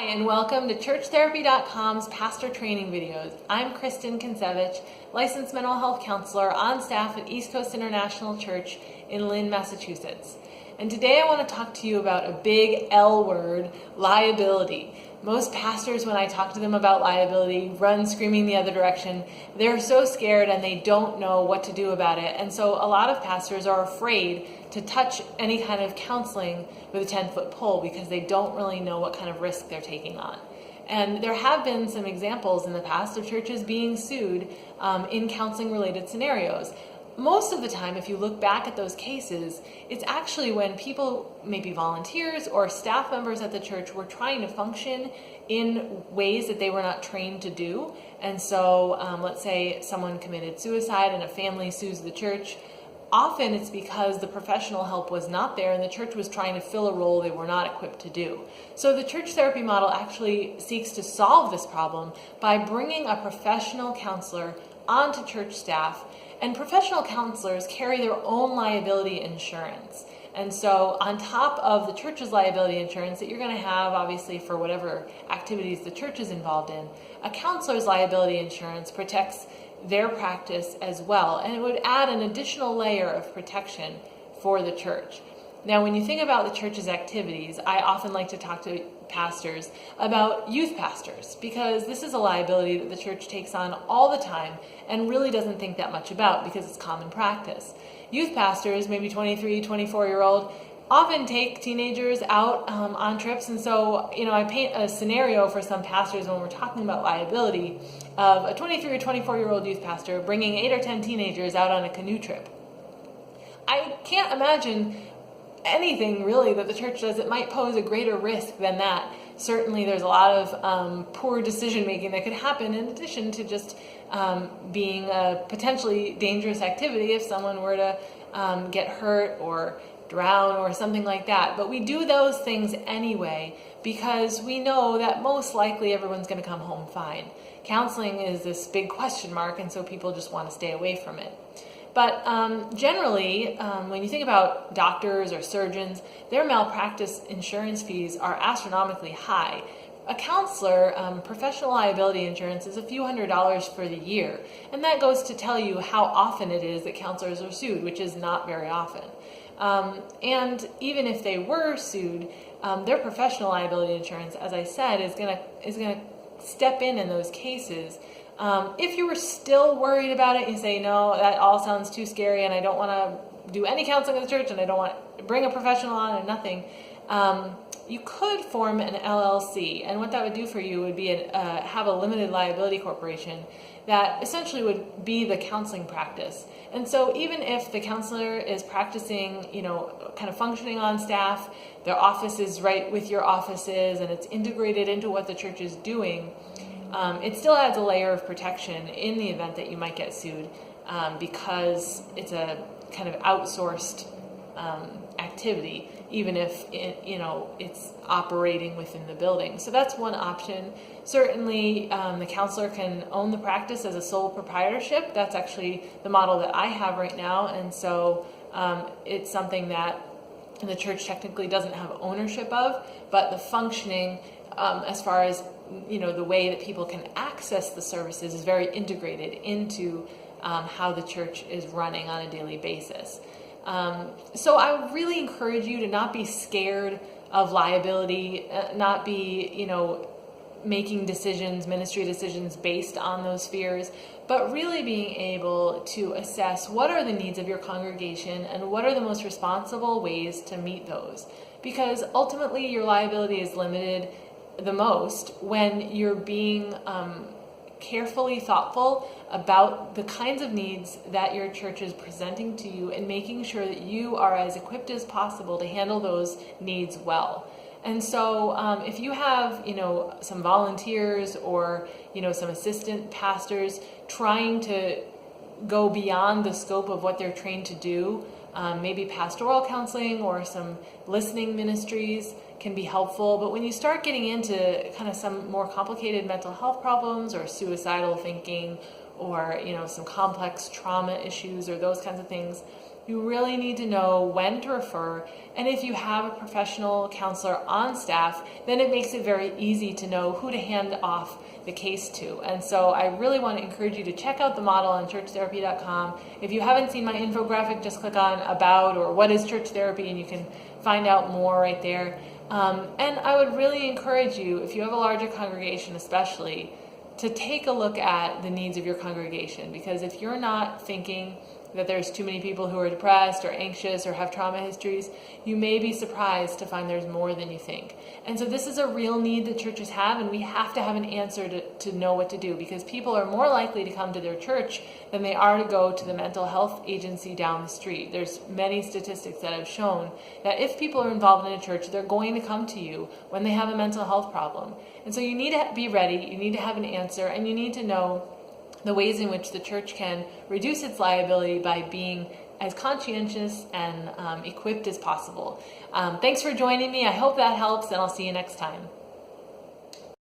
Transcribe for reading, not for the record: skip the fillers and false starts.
And welcome to churchtherapy.com's pastor training videos. I'm Kristen Kinsevich, licensed mental health counselor on staff at East Coast International Church in Lynn, Massachusetts. And today I want to talk to you about a big L word, liability. Most pastors, when I talk to them about liability, run screaming the other direction. They're so scared and they don't know what to do about it. And so a lot of pastors are afraid to touch any kind of counseling with a 10-foot pole because they don't really know what kind of risk they're taking on. And there have been some examples in the past of churches being sued in counseling-related scenarios. Most of the time, if you look back at those cases, it's actually when people, maybe volunteers or staff members at the church, were trying to function in ways that they were not trained to do. And so let's say someone committed suicide and a family sues the church. Often it's because the professional help was not there and the church was trying to fill a role they were not equipped to do. So the church therapy model actually seeks to solve this problem by bringing a professional counselor onto church staff. And professional counselors carry their own liability insurance. And so on top of the church's liability insurance that you're going to have, obviously, for whatever activities the church is involved in, a counselor's liability insurance protects their practice as well. And it would add an additional layer of protection for the church. Now, when you think about the church's activities, I often like to talk to pastors about youth pastors, because this is a liability that the church takes on all the time and really doesn't think that much about because it's common practice. Youth pastors, maybe 23, 24-year-old, often take teenagers out on trips. And so, I paint a scenario for some pastors when we're talking about liability of a 23 or 24-year-old youth pastor bringing 8 or 10 teenagers out on a canoe trip. I can't imagine anything really that the church does that might pose a greater risk than that. Certainly there's a lot of poor decision making that could happen in addition to just being a potentially dangerous activity if someone were to get hurt or drown or something like that. But we do those things anyway because we know that most likely everyone's going to come home fine. Counseling is this big question mark, and so people just want to stay away from it. But generally, when you think about doctors or surgeons, their malpractice insurance fees are astronomically high. A counselor, professional liability insurance is a few $100s for the year. And that goes to tell you how often it is that counselors are sued, which is not very often. And even if they were sued, their professional liability insurance, as I said, is going to step in those cases. If you were still worried about it, you say, no, that all sounds too scary and I don't want to do any counseling in the church and I don't want to bring a professional on and nothing, you could form an LLC. And what that would do for you would be have a limited liability corporation that essentially would be the counseling practice. And so even if the counselor is practicing, kind of functioning on staff, their office is right with your offices and it's integrated into what the church is doing, it still adds a layer of protection in the event that you might get sued because it's a kind of outsourced activity, even if it's operating within the building. So that's one option. Certainly, the counselor can own the practice as a sole proprietorship. That's actually the model that I have right now, and so it's something that the church technically doesn't have ownership of, but the functioning as far as the way that people can access the services is very integrated into how the church is running on a daily basis. So I really encourage you to not be scared of liability, not be, making decisions, ministry decisions based on those fears, but really being able to assess what are the needs of your congregation and what are the most responsible ways to meet those. Because ultimately your liability is limited the most when you're being carefully thoughtful about the kinds of needs that your church is presenting to you and making sure that you are as equipped as possible to handle those needs well. And so if you have, some volunteers or, some assistant pastors trying to go beyond the scope of what they're trained to do, maybe pastoral counseling or some listening ministries can be helpful. But when you start getting into kind of some more complicated mental health problems or suicidal thinking or, some complex trauma issues or those kinds of things, You really need to know when to refer, and if you have a professional counselor on staff, then it makes it very easy to know who to hand off the case to. And so I really want to encourage you to check out the model on churchtherapy.com. If you haven't seen my infographic, just click on About or What is Church Therapy, and you can find out more right there. And I would really encourage you, if you have a larger congregation especially, to take a look at the needs of your congregation, because if you're not thinking that there's too many people who are depressed or anxious or have trauma histories, you may be surprised to find there's more than you think. And so this is a real need that churches have, and we have to have an answer to know what to do, because people are more likely to come to their church than they are to go to the mental health agency down the street. There's many statistics that have shown that if people are involved in a church, they're going to come to you when they have a mental health problem. And so you need to be ready, you need to have an answer, and you need to know the ways in which the church can reduce its liability by being as conscientious and equipped as possible. Thanks for joining me. I hope that helps, and I'll see you next time.